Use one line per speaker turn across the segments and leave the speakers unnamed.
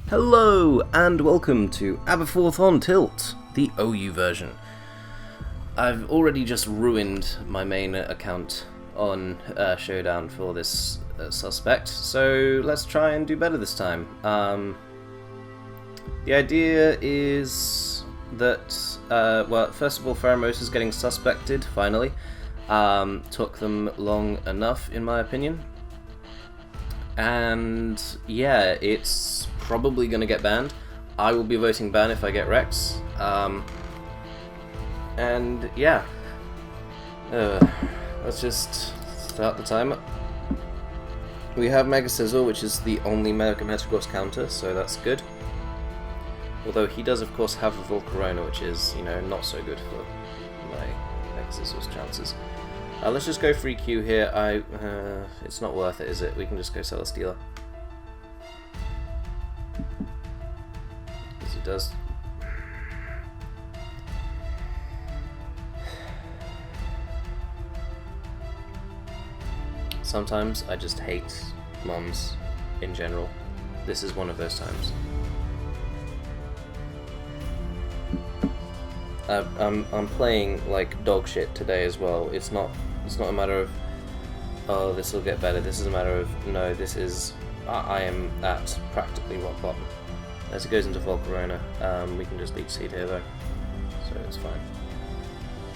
Hello and welcome to Aberforth on Tilt, the OU version. I've already just ruined my main account on Showdown for this suspect, so let's try and do better this time. The idea is that, well, first of all, Pheromosa is getting suspected, finally. Took them long enough, in my opinion. And yeah, it's probably going to get banned. I will be voting ban if I get Rex. And yeah, let's just start the timer. We have Mega Sizzle, which is the only Mega Metagross counter, so that's good. Although he does, of course, have a Volcarona, which is, you know, not so good for my Mega Sizzle's chances. Let's just go free Q here. It's not worth it, is it? We can just go Celesteela. As he does. Sometimes I just hate moms in general. This is one of those times. I'm playing like dog shit today as well. It's not a matter of, oh, this will get better. This is a matter of, no, this is, I am at practically rock bottom. As it goes into Volcarona, we can just leech seed here though, so it's fine.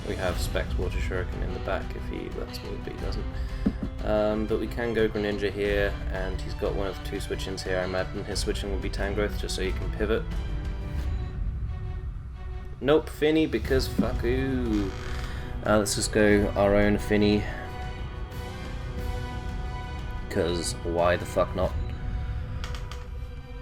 We have Spect Water Shuriken in the back if he lets me, but he doesn't. But we can go Greninja here, and he's got one of two switch-ins here. I imagine his switch-in will be Tangrowth, just so he can pivot. Nope, Finny, because fuck you. Let's just go our own Finny. Because why the fuck not?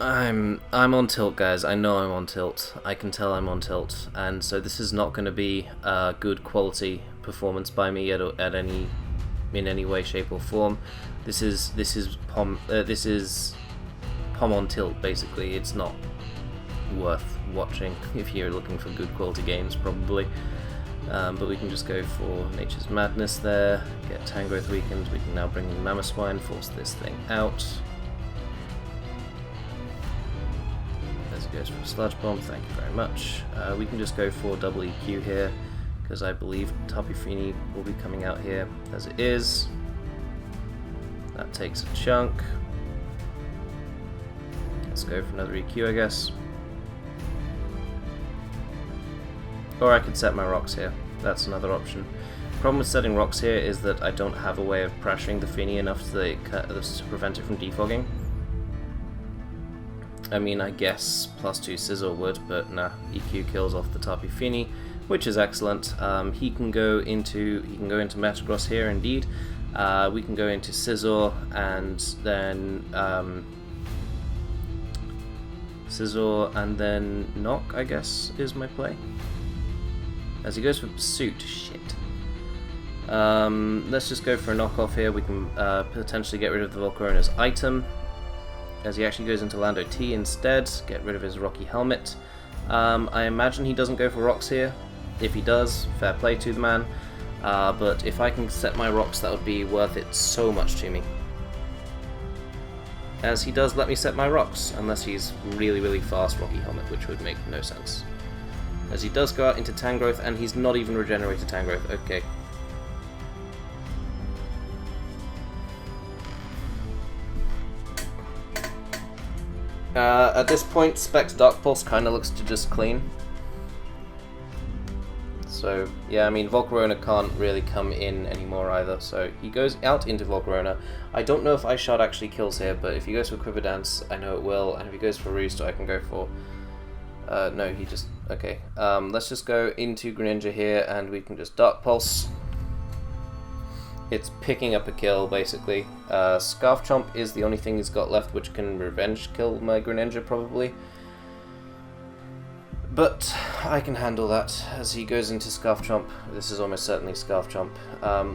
I'm on tilt, guys. I know I'm on tilt. I can tell I'm on tilt, and so this is not going to be a good quality performance by me in any way, shape, or form. This is Pom on tilt, basically. It's not worth watching if you're looking for good quality games, probably. But we can just go for Nature's Madness there, get Tangrowth weakened. We can now bring in Mamoswine, force this thing out. As it goes for a Sludge Bomb, thank you very much. We can just go for double EQ here, because I believe Tapu Fini will be coming out here as it is. That takes a chunk. Let's go for another EQ, I guess. Or I could set my rocks here. That's another option. The problem with setting rocks here is that I don't have a way of pressuring the Fini enough to prevent it from defogging. I mean, I guess +2 Sizzle would, but nah, EQ kills off the Tapu Fini, which is excellent. He can go into Metagross here, indeed. We can go into Scizor, and then Knock, I guess, is my play. As he goes for Pursuit, shit. Let's just go for a knockoff here. We can potentially get rid of the Volcarona's item, as he actually goes into Lando T instead, get rid of his Rocky Helmet. I imagine he doesn't go for rocks here. If he does, fair play to the man. But if I can set my rocks, that would be worth it so much to me. As he does let me set my rocks, unless he's really, really fast Rocky Helmet, which would make no sense. As he does go out into Tangrowth, and he's not even regenerated Tangrowth. Okay. At this point, Specs Dark Pulse kind of looks to just clean. So, yeah, I mean, Volcarona can't really come in anymore either, so he goes out into Volcarona. I don't know if Ice Shard actually kills here, but if he goes for Quiver Dance, I know it will, and if he goes for Roost, I can go for... no, he just... Okay, let's just go into Greninja here, and we can just Dark Pulse. It's picking up a kill, basically. Scarf Chomp is the only thing he's got left which can revenge kill my Greninja, probably. But I can handle that as he goes into Scarf Chomp. This is almost certainly Scarf Chomp.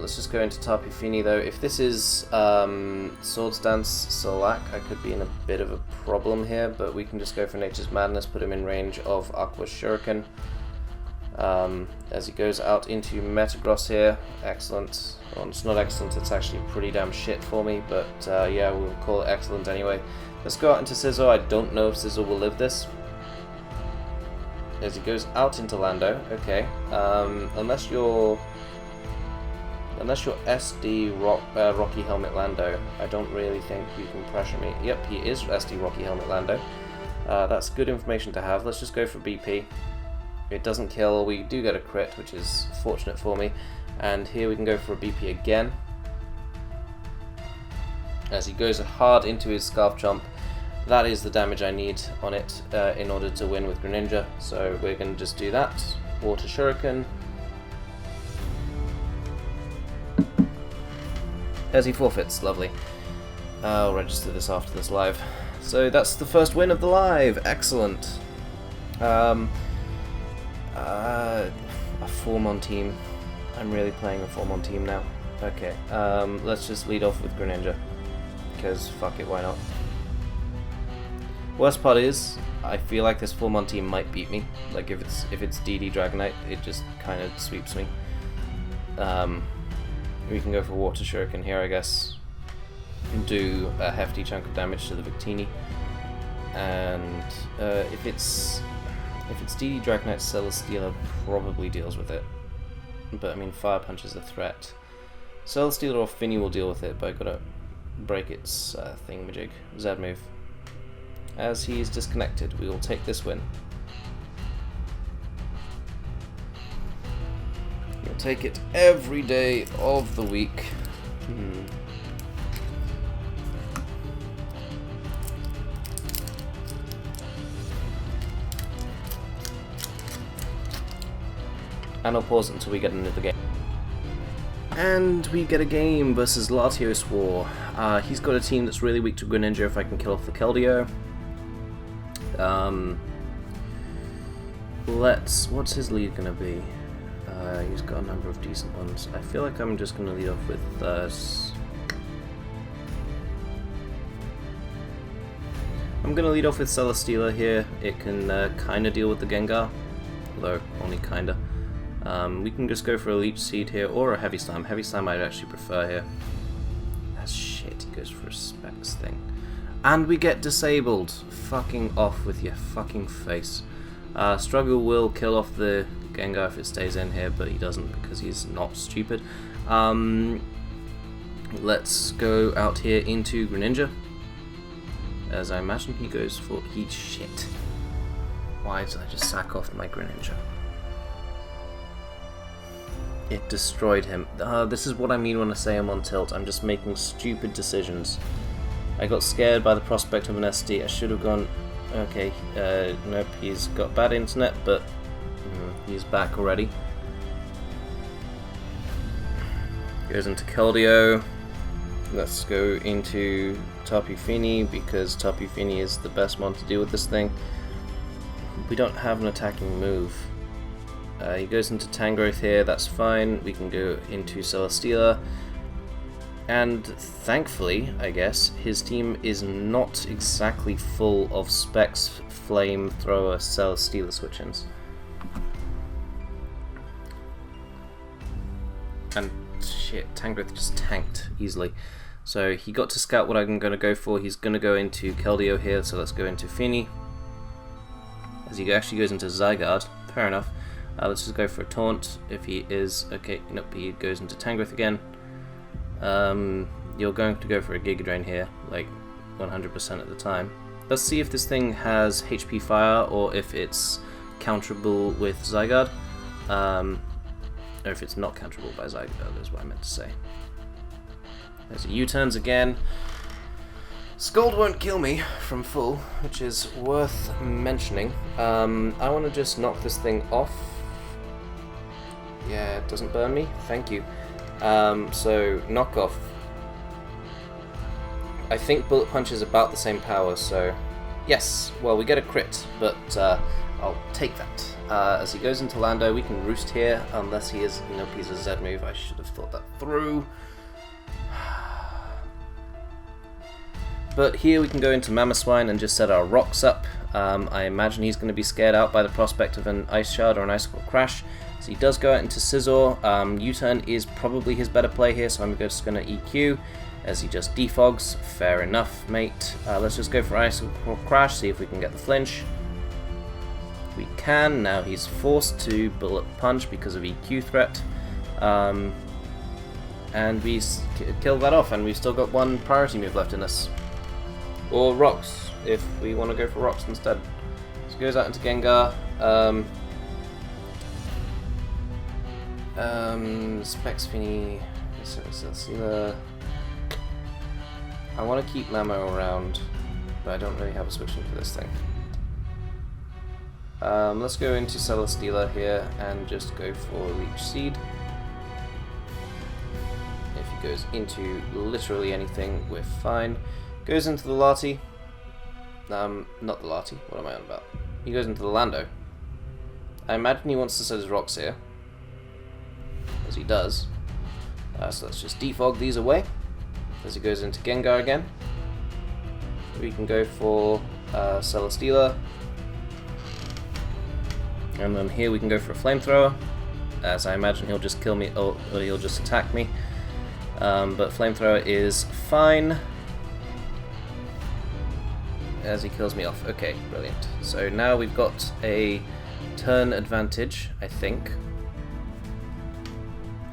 Let's just go into Tapu Fini though. If this is Swords Dance Slack, I could be in a bit of a problem here, but we can just go for Nature's Madness, put him in range of Aqua Shuriken. as he goes out into Metagross here. Excellent. Well, it's not excellent, it's actually pretty damn shit for me, but yeah, we'll call it excellent anyway. Let's go out into Scizor. I don't know if Scizor will live this. As he goes out into Lando, okay. Unless you're SD Rocky Helmet Lando, I don't really think you can pressure me. Yep, he is SD Rocky Helmet Lando. That's good information to have. Let's just go for BP. It doesn't kill. We do get a crit, which is fortunate for me. And here we can go for a BP again. As he goes hard into his Scarf Jump. That is the damage I need on it in order to win with Greninja. So we're going to just do that. Water Shuriken. As he forfeits, lovely. I'll register this after this live. So that's the first win of the live, excellent. A Formon team. I'm really playing a Formon team now. Okay, let's just lead off with Greninja. Because fuck it, why not? Worst part is, I feel like this Formon team might beat me. Like if it's DD Dragonite, it just kind of sweeps me. We can go for Water Shuriken here, I guess. Do a hefty chunk of damage to the Victini, and if it's DD Dragonite, Celesteela probably deals with it. But I mean, Fire Punch is a threat. Celesteela or Finny will deal with it, but I gotta break its thingamajig. Z move. As he is disconnected, we will take this win. We'll take it every day of the week. And I'll pause until we get another game. And we get a game versus Latios War. He's got a team that's really weak to Greninja if I can kill off the Keldeo. What's his lead gonna be? He's got a number of decent ones. I feel like I'm just gonna lead off with I'm gonna lead off with Celesteela here. It can kinda deal with the Gengar, although only kinda. We can just go for a Leech Seed here, or a Heavy Slime. Heavy Slime I'd actually prefer here. That's shit, he goes for a Specs thing. And we get disabled. Fucking off with your fucking face. Struggle will kill off the Gengar if it stays in here, but he doesn't because he's not stupid. Let's go out here into Greninja. As I imagine he goes for Heat Shit. Why did I just sack off my Greninja? It destroyed him. This is what I mean when I say I'm on tilt. I'm just making stupid decisions. I got scared by the prospect of an SD. I should have gone... Okay, nope, he's got bad internet, but he's back already. Goes into Keldeo. Let's go into Tapu Fini, because Tapu Fini is the best one to deal with this thing. We don't have an attacking move. He goes into Tangrowth here, that's fine. We can go into Celesteela. And thankfully, I guess, his team is not exactly full of Specs, Flamethrower, Celesteela switch-ins. And shit, Tangrowth just tanked easily. So he got to scout what I'm going to go for. He's going to go into Keldeo here, so let's go into Fini. As he actually goes into Zygarde, fair enough. Let's just go for a taunt. If he is... Okay, nope, he goes into Tangrowth again. You're going to go for a Giga Drain here, like 100% of the time. Let's see if this thing has HP Fire, or if it's counterable with Zygarde. Or if it's not counterable by Zygarde, is what I meant to say. There's a U-turns again. Scald won't kill me from full, which is worth mentioning. I want to just knock this thing off. Yeah, it doesn't burn me. Thank you. So, knock off. I think Bullet Punch is about the same power, so... Yes, well, we get a crit, but I'll take that. As he goes into Lando, we can Roost here, unless he is... Nope, he's a Z move. I should have thought that through. But here we can go into Mamoswine and just set our rocks up. I imagine he's going to be scared out by the prospect of an Ice Shard or an Icicle Crash. So he does go out into Scizor. U-turn is probably his better play here, so I'm just going to EQ as he just defogs. Fair enough, mate. Let's just go for Icicle Crash, see if we can get the flinch. We can. Now he's forced to Bullet Punch because of EQ threat. And we kill that off, and we've still got one priority move left in us. Or Rocks, if we want to go for Rocks instead. So he goes out into Gengar. Spexfini, Celesteela. I want to keep Mamo around, but I don't really have a switch into this thing. Let's go into Celesteela here and just go for Leech Seed. If he goes into literally anything, we're fine. Goes into the Lati. Not the Lati, what am I on about? He goes into the Lando. I imagine he wants to set his rocks here, as he does. So let's just defog these away. As he goes into Gengar again. We can go for Celesteela. And then here we can go for a Flamethrower, as I imagine he'll just kill me, or he'll just attack me. But Flamethrower is fine, as he kills me off. Okay, brilliant. So now we've got a turn advantage, I think.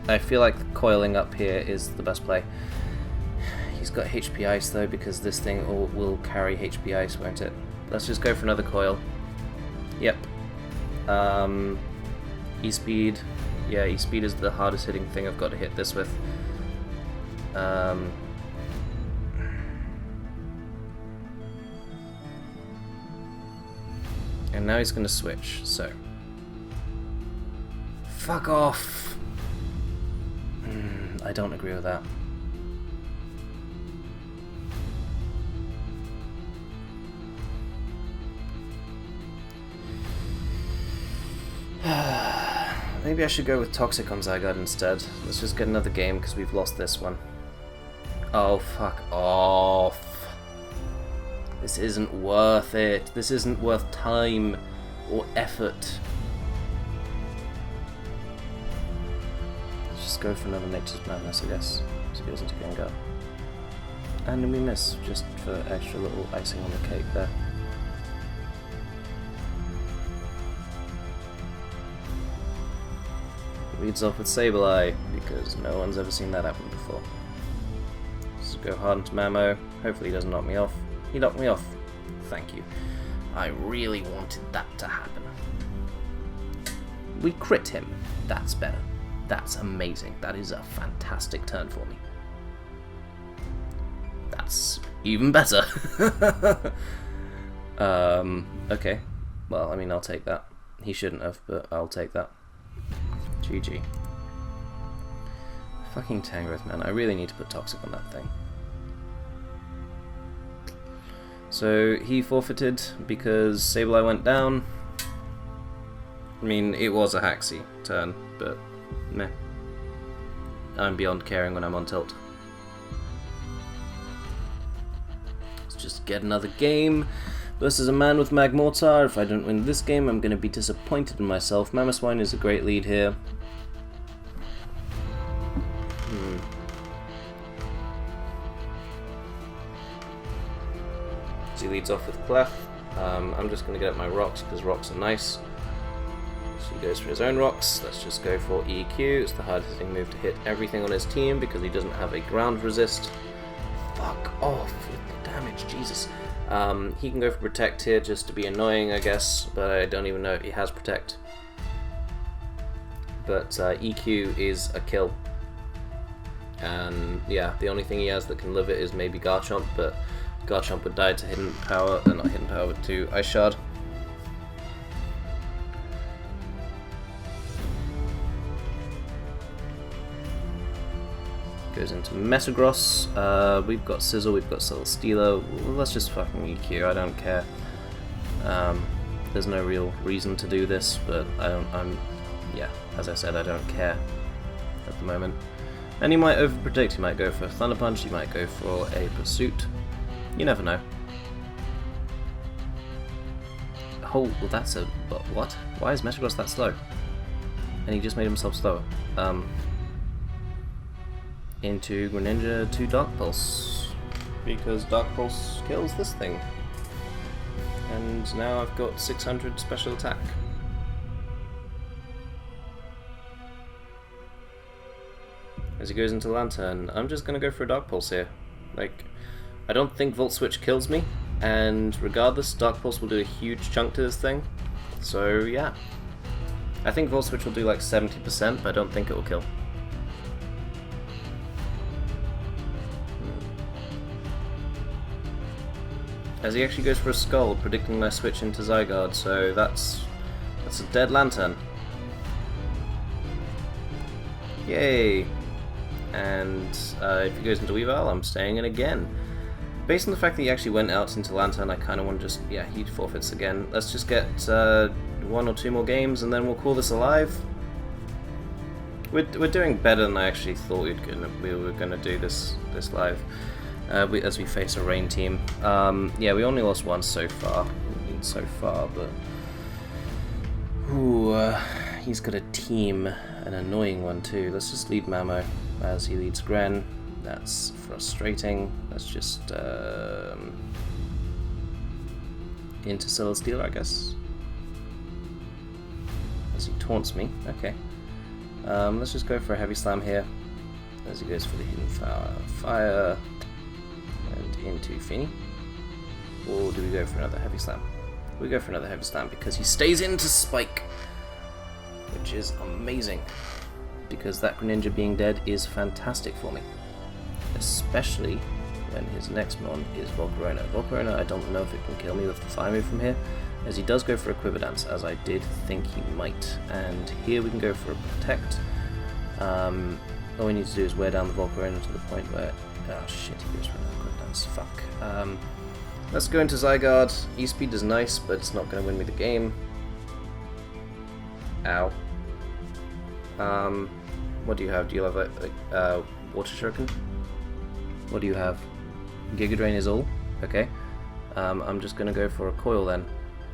I feel like coiling up here is the best play. He's got HP Ice though, because this thing will carry HP Ice, won't it? Let's just go for another coil. Yep. E-Speed. Yeah, E-Speed is the hardest hitting thing I've got to hit this with. And now he's going to switch, so... Fuck off! I don't agree with that. Maybe I should go with Toxic on Zygarde instead. Let's just get another game because we've lost this one. Oh, fuck off. This isn't worth it. This isn't worth time or effort. Let's just go for another Nature's Madness, I guess. So he goes into Gengar. And then we miss, just for extra little icing on the cake there. Leads off with Sableye, because no one's ever seen that happen before. Let's go hard into Mamo. Hopefully he doesn't knock me off. He knocked me off. Thank you. I really wanted that to happen. We crit him. That's better. That's amazing. That is a fantastic turn for me. That's even better. Okay. Well, I mean, I'll take that. He shouldn't have, but I'll take that. GG. Fucking Tangrowth, man. I really need to put Toxic on that thing. So he forfeited because Sableye went down. I mean, it was a Haxie turn, but meh. I'm beyond caring when I'm on tilt. Let's just get another game. Versus a man with Magmortar. If I don't win this game, I'm going to be disappointed in myself. Mamoswine is a great lead here. So he leads off with Clef. I'm just going to get up my rocks because rocks are nice. So he goes for his own rocks. Let's just go for EQ. It's the hardest hitting move to hit everything on his team because he doesn't have a ground resist. Fuck off with the damage, Jesus. He can go for Protect here just to be annoying, I guess, but I don't even know if he has Protect. But EQ is a kill. And yeah, the only thing he has that can live it is maybe Garchomp, but Garchomp would die to Hidden Power, not Hidden Power, to Ice Shard. Goes into Metagross. We've got Sizzle, we've got Celesteela. Let's just fucking EQ, I don't care. There's no real reason to do this, but yeah, as I said, I don't care at the moment. And he might overpredict, he might go for Thunder Punch, he might go for a Pursuit. You never know. Oh, well, that's a... But what? Why is Metagross that slow? And he just made himself slower. Into Greninja to Dark Pulse. Because Dark Pulse kills this thing. And now I've got 600 special attack. As he goes into Lantern, I'm just gonna go for a Dark Pulse here. Like, I don't think Volt Switch kills me, and regardless, Dark Pulse will do a huge chunk to this thing. So yeah. I think Volt Switch will do like 70%, but I don't think it will kill. As he actually goes for a Scald, predicting my switch into Zygarde, so that's a dead Lantern. Yay! And if he goes into Weavile, I'm staying in again. Based on the fact that he actually went out into Lantern, I kind of want to just, yeah, he forfeits again. Let's just get 1 or 2 more games and then we'll call this alive. We're doing better than I actually thought we were gonna do this live. As we face a rain team. Yeah, we only lost once so far. I mean, so far, but ooh, he's got a team, an annoying one too. Let's just lead Mamo as he leads Gren. That's frustrating. Let's just into Celesteela, I guess. As he taunts me. Okay. Let's just go for a Heavy Slam here. As he goes for the hidden fire. Into Feeny, or do we go for another Heavy Slam? We go for another Heavy Slam because he stays into Spike, which is amazing, because that Greninja being dead is fantastic for me, especially when his next mon is Volcarona. Volcarona, I don't know if it can kill me with the Fire move from here, as he does go for a Quiver Dance, as I did think he might, and here we can go for a Protect. All we need to do is wear down the Volcarona to the point where, oh shit, he goes for another Quiver Dance, fuck. Let's go into Zygarde. E-Speed is nice, but it's not going to win me the game. Ow. What do you have? Do you have like Water Shuriken? What do you have? Giga Drain is all? Okay. I'm just going to go for a Coil then,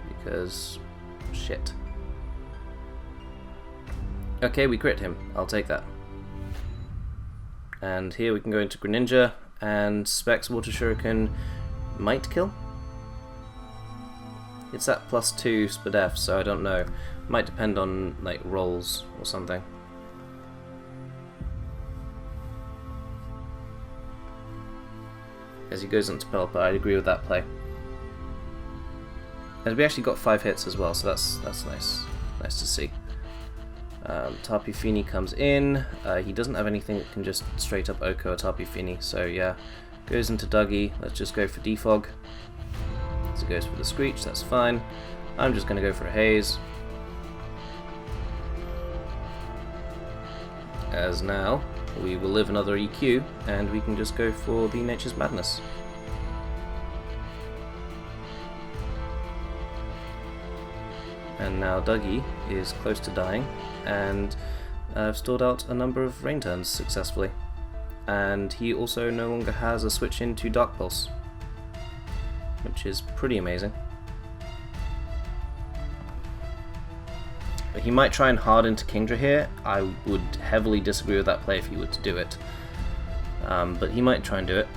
because shit. Okay, we crit him. I'll take that. And here we can go into Greninja, and Specs Water Shuriken might kill? It's at +2 SPDF, so I don't know. Might depend on like rolls or something. As he goes into Pelipper, I'd agree with that play. As we actually got 5 hits as well, so that's nice. Nice to see. Tapu Fini comes in. He doesn't have anything that can just straight up Oko or Tapu Fini, so yeah. Goes into Dougie. Let's just go for Defog. So goes for the Screech, that's fine. I'm just going to go for a Haze. As now, we will live another EQ, and we can just go for the Nature's Madness. And now Dougie is close to dying, and I've stored out a number of Rain Turns successfully. And he also no longer has a switch into Dark Pulse, which is pretty amazing. But he might try and hard into Kingdra here. I would heavily disagree with that play if he were to do it. But he might try and do it.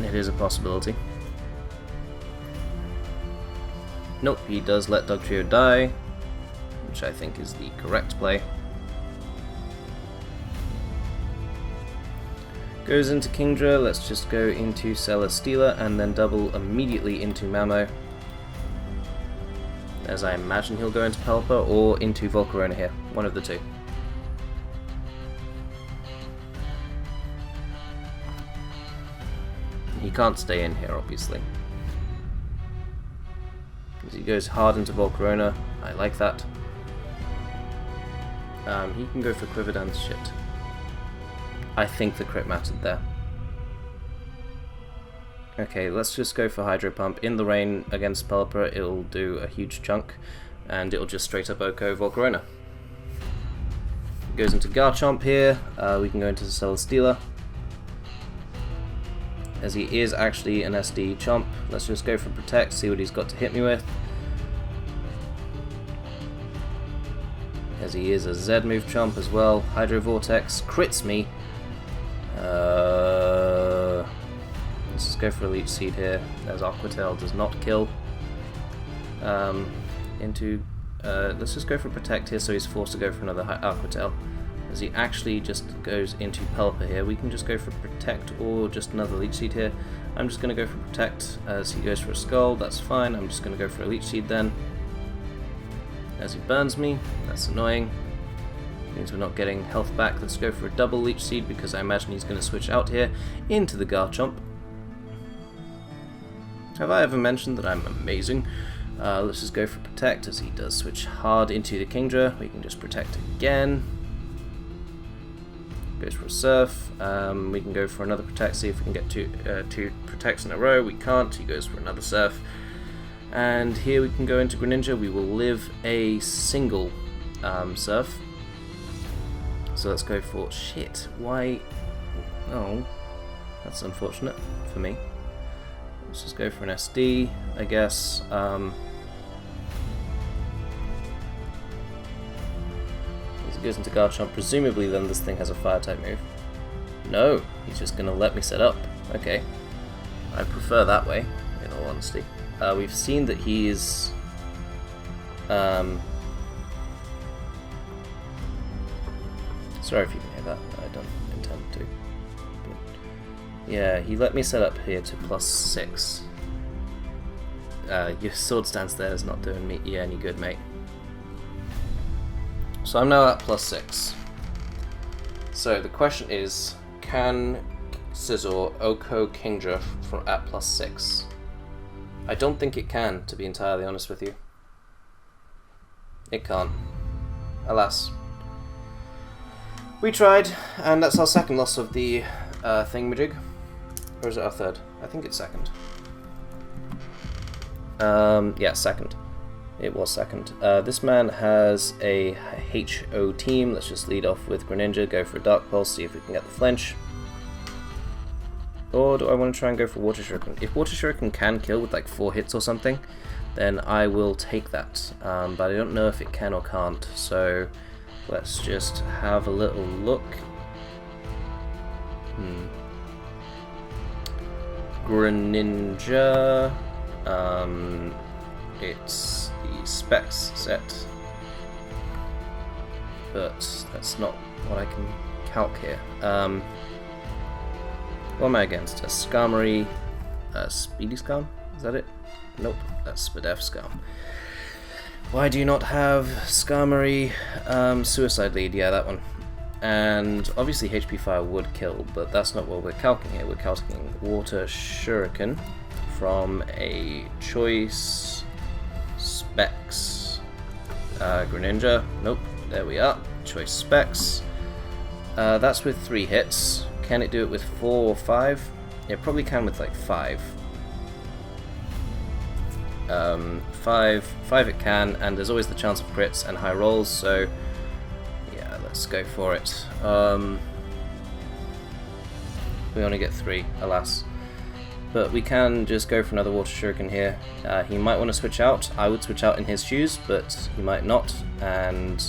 It is a possibility. Nope, he does let Dugtrio die, which I think is the correct play. Goes into Kingdra, let's just go into Celesteela and then double immediately into Mamo. As I imagine he'll go into Pelipper or into Volcarona here, one of the two. He can't stay in here, obviously. As he goes hard into Volcarona, I like that. He can go for Quiver Dance, shit. I think the crit mattered there. Okay, let's just go for Hydro Pump. In the rain against Pelipper, it'll do a huge chunk, and it'll just straight up Oko Volcarona. Goes into Garchomp here, we can go into Celesteela. as he is actually an SD chomp. Let's just go for Protect, see what he's got to hit me with. As he is a Z move chomp as well. Hydro Vortex crits me. Let's just go for a Leech Seed here, as Aqua Tail does not kill. Let's just go for Protect here, so he's forced to go for another Aqua Tail. As he actually just goes into Pelipper here, we can just go for Protect or just another Leech Seed here. I'm just going to go for Protect as he goes for a Skull, that's fine. I'm just going to go for a Leech Seed then. As he burns me, that's annoying. Means we're not getting health back. Let's go for a double Leech Seed because I imagine he's going to switch out here into the Garchomp. Have I ever mentioned that I'm amazing? Let's just go for Protect as he does switch hard into the Kingdra. We can just Protect again. Goes for a Surf. We can go for another Protect, see if we can get two Protects in a row. We can't. He goes for another Surf. And here we can go into Greninja. We will live a single Surf. So let's go for... Shit, why... Oh, that's unfortunate for me. Let's just go for an SD, I guess. As he goes into Garchomp, presumably then this thing has a Fire-type move. No, he's just going to let me set up. Okay. I prefer that way, in all honesty. We've seen that he is... Sorry if you can hear that, I don't intend to. Yeah, he let me set up here to +6. Your Sword Stance there is not doing me any good, mate. So I'm now at +6. So the question is, can Scizor Oko Kingdra at +6? I don't think it can, to be entirely honest with you. It can't. Alas. We tried, and that's our second loss of the thingamajig. Or is it our third? I think it's second. Yeah, second. It was second. This man has a HO team. Let's just lead off with Greninja, go for a Dark Pulse, see if we can get the flinch. Or do I want to try and go for Water Shuriken? If Water Shuriken can kill with like 4 hits or something, then I will take that. But I don't know if it can or can't, so let's just have a little look. Greninja, it's the specs set, but that's not what I can calc here. What am I against? A Skarmory, Speedy Skarm? Is that it? Nope, that's Spadef Skarm. Why do you not have Skarmory, Suicide Lead? Yeah, that one. And obviously HP Fire would kill, but that's not what we're calculating here. We're calculating Water Shuriken from a Choice Specs Greninja. Nope, there we are. Choice Specs. That's with 3 hits. Can it do it with 4 or 5? It probably can with like 5. 5 it can, and there's always the chance of crits and high rolls, so yeah, let's go for it. We only get 3, alas. But we can just go for another Water Shuriken here. He might want to switch out. I would switch out in his shoes, but he might not, and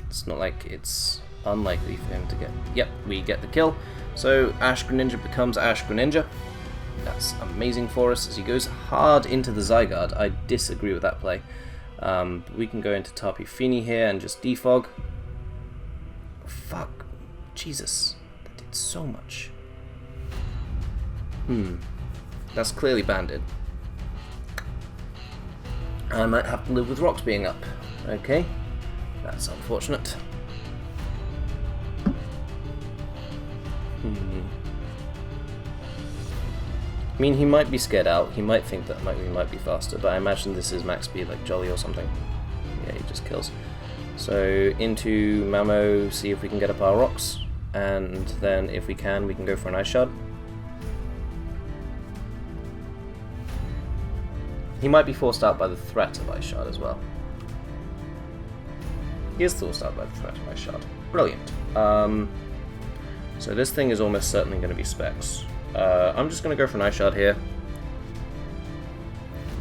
it's not like it's unlikely for him to get... Yep, we get the kill. So Ash Greninja becomes Ash Greninja. That's amazing for us as he goes hard into the Zygarde. I disagree with that play. But we can go into Tapu Fini here and just defog. Fuck. Jesus. That did so much. That's clearly banded. I might have to live with rocks being up. Okay. That's unfortunate. I mean, he might be scared out. He might think that we might be faster, but I imagine this is max speed, like Jolly or something. Yeah, he just kills. So into Mamo, see if we can get up our rocks, and then if we can go for an Ice Shard. He might be forced out by the threat of Ice Shard as well. He is forced out by the threat of Ice Shard. Brilliant. So this thing is almost certainly going to be specs. I'm just going to go for an Ice Shard here.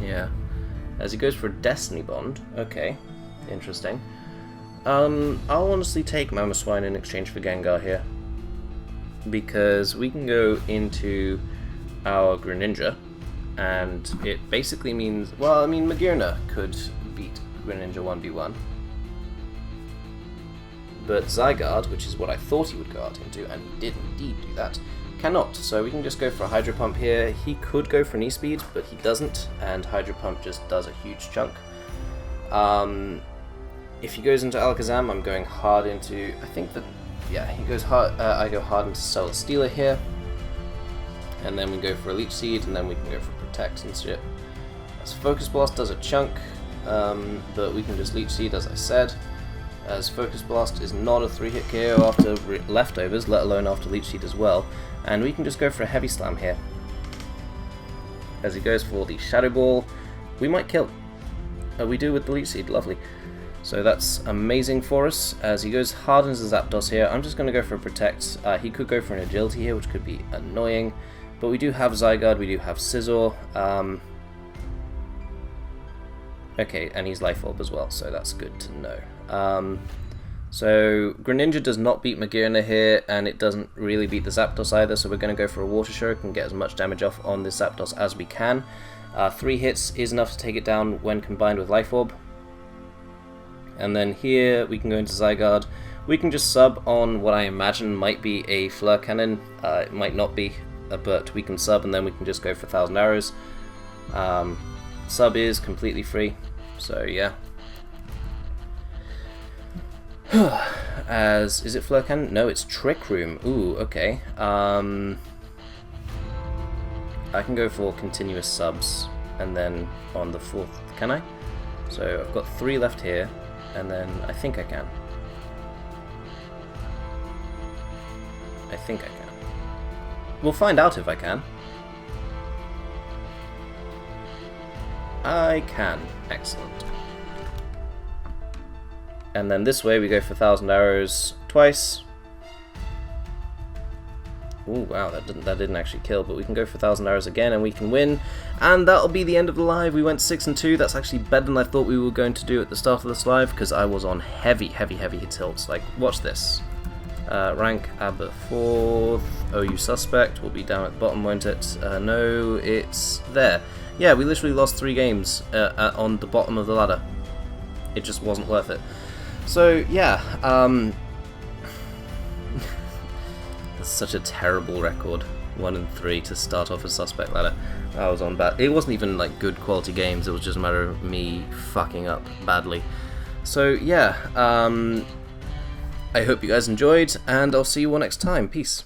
Yeah. As he goes for a Destiny Bond. Okay. Interesting. I'll honestly take Mamoswine in exchange for Gengar here. Because we can go into our Greninja, and it basically means... Well, I mean, Magearna could beat Greninja 1v1. But Zygarde, which is what I thought he would go out into, and he did indeed do that, cannot. So we can just go for a Hydro Pump here. He could go for an E-Speed, but he doesn't, and Hydro Pump just does a huge chunk. If he goes into Alakazam, I'm going hard into... I think that... Yeah, he goes hard. I go hard into Celesteela here. And then we go for a Leech Seed, and then we can go for Protect and shit. As Focus Blast does a chunk, but we can just Leech Seed, as I said. As Focus Blast is not a 3-hit KO after leftovers, let alone after Leech Seed as well. And we can just go for a Heavy Slam here. As he goes for the Shadow Ball, we might kill. We do with the Leech Seed, lovely. So that's amazing for us. As he goes hard into Zapdos here, I'm just going to go for a Protect. He could go for an Agility here, which could be annoying. But we do have Zygarde, we do have Scizor. Okay, and he's Life Orb as well, so that's good to know. So Greninja does not beat Magearna here, and it doesn't really beat the Zapdos either, so we're going to go for a Water Stroke and get as much damage off on this Zapdos as we can. 3 hits is enough to take it down when combined with Life Orb. And then here we can go into Zygarde. We can just sub on what I imagine might be a Flare Cannon. It might not be, but we can sub and then we can just go for 1,000 Arrows. Sub is completely free, so yeah. Is it Flare Cannon? No, it's Trick Room. Ooh, okay. I can go for continuous subs and then on the 4th, can I? So I've got 3 left here. And then I think I can. I think I can. We'll find out if I can. I can. Excellent. And then this way we go for 1,000 Arrows twice. Ooh, wow, that didn't actually kill, but we can go for 1,000 Arrows again and we can win. And that'll be the end of the live. We went 6-2. That's actually better than I thought we were going to do at the start of this live, because I was on heavy tilts. Like, watch this. Rank Aberforth. OU Suspect will be down at the bottom, won't it? No, it's there. Yeah, we literally lost 3 games on the bottom of the ladder. It just wasn't worth it. So, yeah, that's such a terrible record. 1-3 to start off a Suspect ladder. I was on bad. It wasn't even like good quality games, it was just a matter of me fucking up badly. So yeah, I hope you guys enjoyed, and I'll see you all next time. Peace.